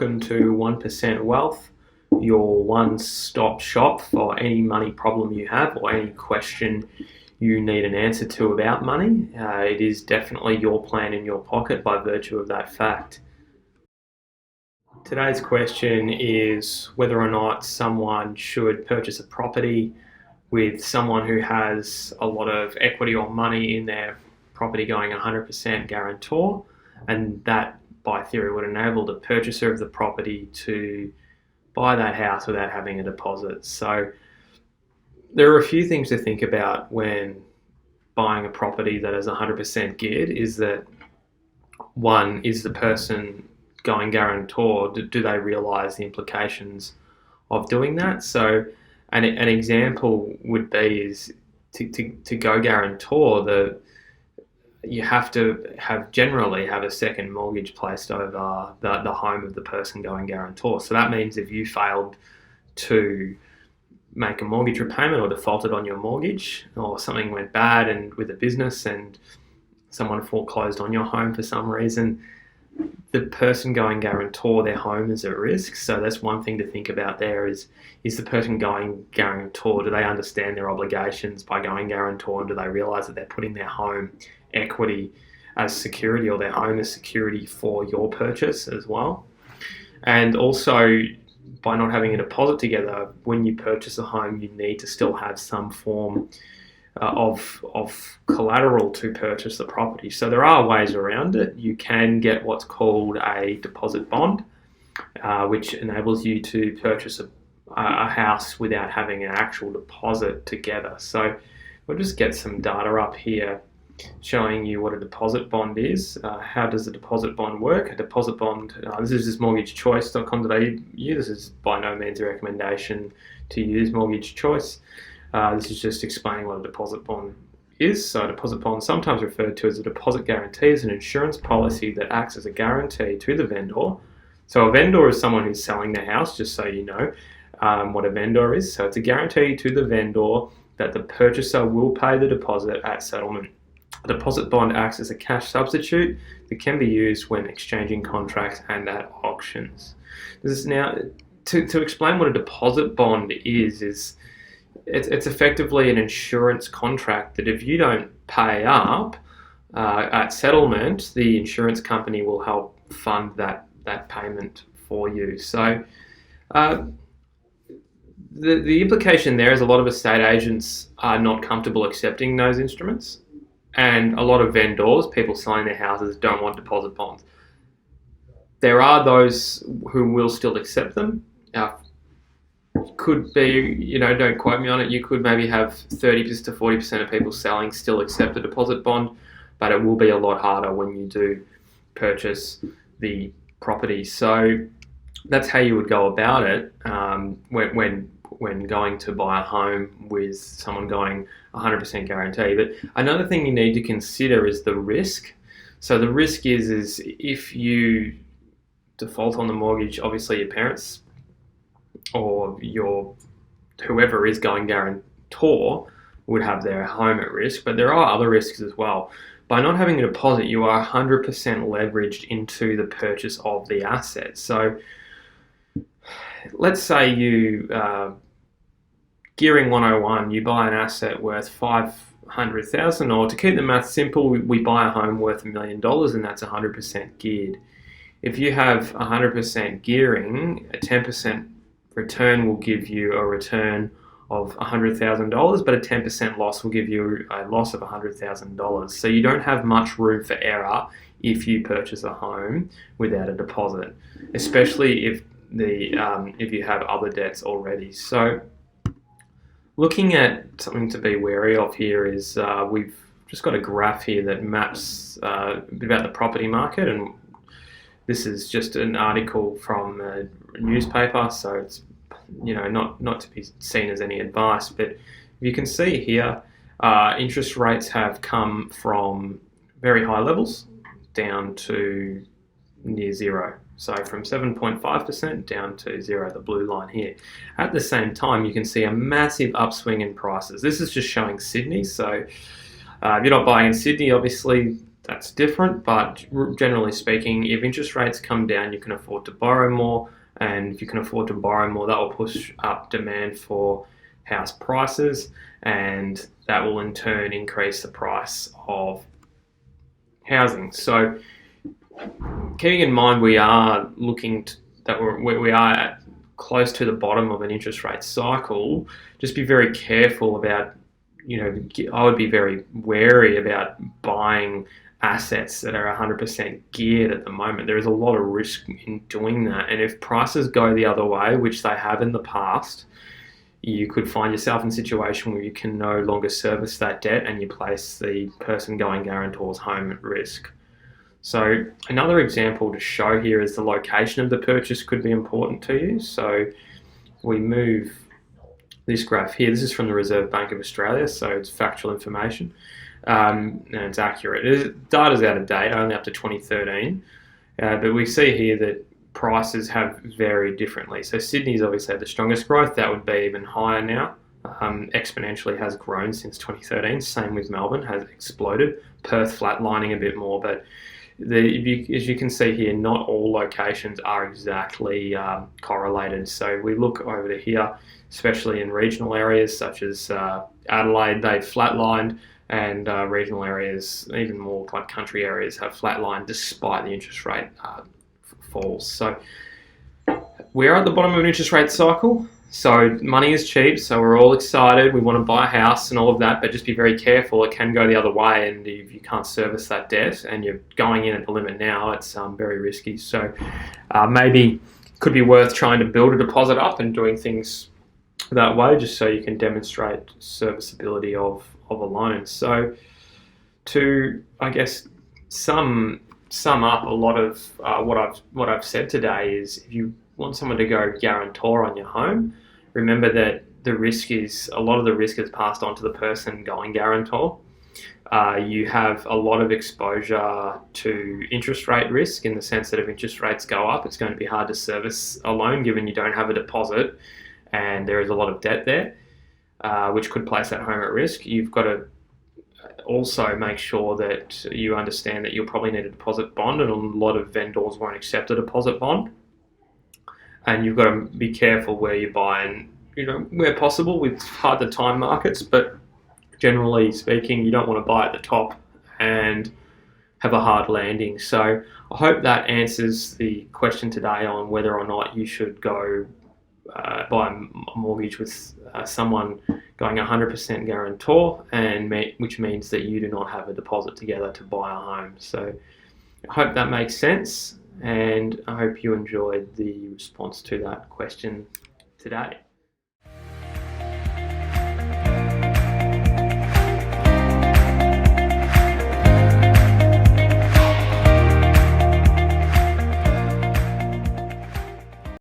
Welcome to 1% Wealth, your one-stop shop for any money problem you have or any question you need an answer to about money. It is definitely your plan in your pocket by virtue of that fact. Today's question is whether or not someone should purchase a property with someone who has a lot of equity or money in their property going 100% guarantor, and that by theory would enable the purchaser of the property to buy that house without having a deposit. So there are a few things to think about when buying a property that is 100% geared. Is that one, is the person going guarantor, do they realise the implications of doing that? So an example would be is to go guarantor, you have to generally have a second mortgage placed over the home of the person going guarantor. So that means if you failed to make a mortgage repayment or defaulted on your mortgage, or something went bad and with a business and someone foreclosed on your home for some reason, the person going guarantor, their home is at risk. So that's one thing to think about there is the person going guarantor, do they understand their obligations by going guarantor, and do they realise that they're putting their home equity as security, or their home as security for your purchase as well? And also, by not having a deposit together, when you purchase a home, you need to still have some form of collateral to purchase the property. So there are ways around it. You can get what's called a deposit bond, which enables you to purchase a house without having an actual deposit together. So we'll just get some data up here showing you what a deposit bond is. How does a deposit bond work? A deposit bond, this is just mortgagechoice.com.au. This is by no means a recommendation to use Mortgage Choice. This is just explaining what a deposit bond is. So a deposit bond, sometimes referred to as a deposit guarantee, is an insurance policy that acts as a guarantee to the vendor. So a vendor is someone who's selling their house, just so you know what a vendor is. So it's a guarantee to the vendor that the purchaser will pay the deposit at settlement. A deposit bond acts as a cash substitute that can be used when exchanging contracts and at auctions. This is now, to explain what a deposit bond is it's effectively an insurance contract that if you don't pay up at settlement, the insurance company will help fund that payment for you. So the implication there is a lot of estate agents are not comfortable accepting those instruments. And a lot of vendors, people selling their houses, don't want deposit bonds. There are those who will still accept them. Could be, don't quote me on it, you could maybe have 30% to 40% of people selling still accept a deposit bond, but it will be a lot harder when you do purchase the property. So that's how you would go about it when going to buy a home with someone going 100% guarantee. But another thing you need to consider is the risk. So the risk is if you default on the mortgage, obviously your parents or whoever is going guarantor would have their home at risk, but there are other risks as well. By not having a deposit, you are 100% leveraged into the purchase of the asset. So let's say you, gearing 101, you buy an asset worth 500,000, or to keep the math simple, we buy a home worth $1 million, and that's 100% geared. If you have 100% gearing, a 10% return will give you a return of $100,000, but a 10% loss will give you a loss of $100,000. So you don't have much room for error if you purchase a home without a deposit, especially if you have other debts already. So looking at something to be wary of here is we've just got a graph here that maps a bit about the property market, and this is just an article from a newspaper, so it's not to be seen as any advice, but you can see here interest rates have come from very high levels down to near zero. So from 7.5% down to zero, the blue line here. At the same time, you can see a massive upswing in prices. This is just showing Sydney. So if you're not buying in Sydney, obviously that's different, but generally speaking, if interest rates come down, you can afford to borrow more, and if you can afford to borrow more, that will push up demand for house prices, and that will in turn increase the price of housing. So, keeping in mind we are looking to, that we are at close to the bottom of an interest rate cycle, just be very careful about, I would be very wary about buying assets that are 100% geared at the moment. There is a lot of risk in doing that. And if prices go the other way, which they have in the past, you could find yourself in a situation where you can no longer service that debt and you place the person going guarantor's home at risk. So another example to show here is the location of the purchase could be important to you. So we move this graph here. This is from the Reserve Bank of Australia, so it's factual information, and it's accurate. Data's out of date, only up to 2013, but we see here that prices have varied differently. So Sydney's obviously had the strongest growth. That would be even higher now. Exponentially has grown since 2013. Same with Melbourne, has exploded. Perth flatlining a bit more, but as you can see here, not all locations are exactly correlated. So we look over to here, especially in regional areas such as Adelaide, they've flatlined, and regional areas, even more like country areas, have flatlined despite the interest rate falls. So we're at the bottom of an interest rate cycle. So money is cheap, so we're all excited. We want to buy a house and all of that, but just be very careful. It can go the other way, and if you can't service that debt and you're going in at the limit now, it's very risky. So maybe it could be worth trying to build a deposit up and doing things that way, just so you can demonstrate serviceability of a loan. So to, I guess, sum up a lot of what I've said today is, if you want someone to go guarantor on your home, remember that a lot of the risk is passed on to the person going guarantor. You have a lot of exposure to interest rate risk, in the sense that if interest rates go up, it's going to be hard to service a loan given you don't have a deposit and there is a lot of debt there, which could place that home at risk. You've got to also make sure that you understand that you'll probably need a deposit bond, and a lot of vendors won't accept a deposit bond. And you've got to be careful where you buy, and where possible. It's hard to time markets, but generally speaking, you don't want to buy at the top and have a hard landing. So I hope that answers the question today on whether or not you should go buy a mortgage with someone going 100% guarantor, which means that you do not have a deposit together to buy a home. So I hope that makes sense, and I hope you enjoyed the response to that question today.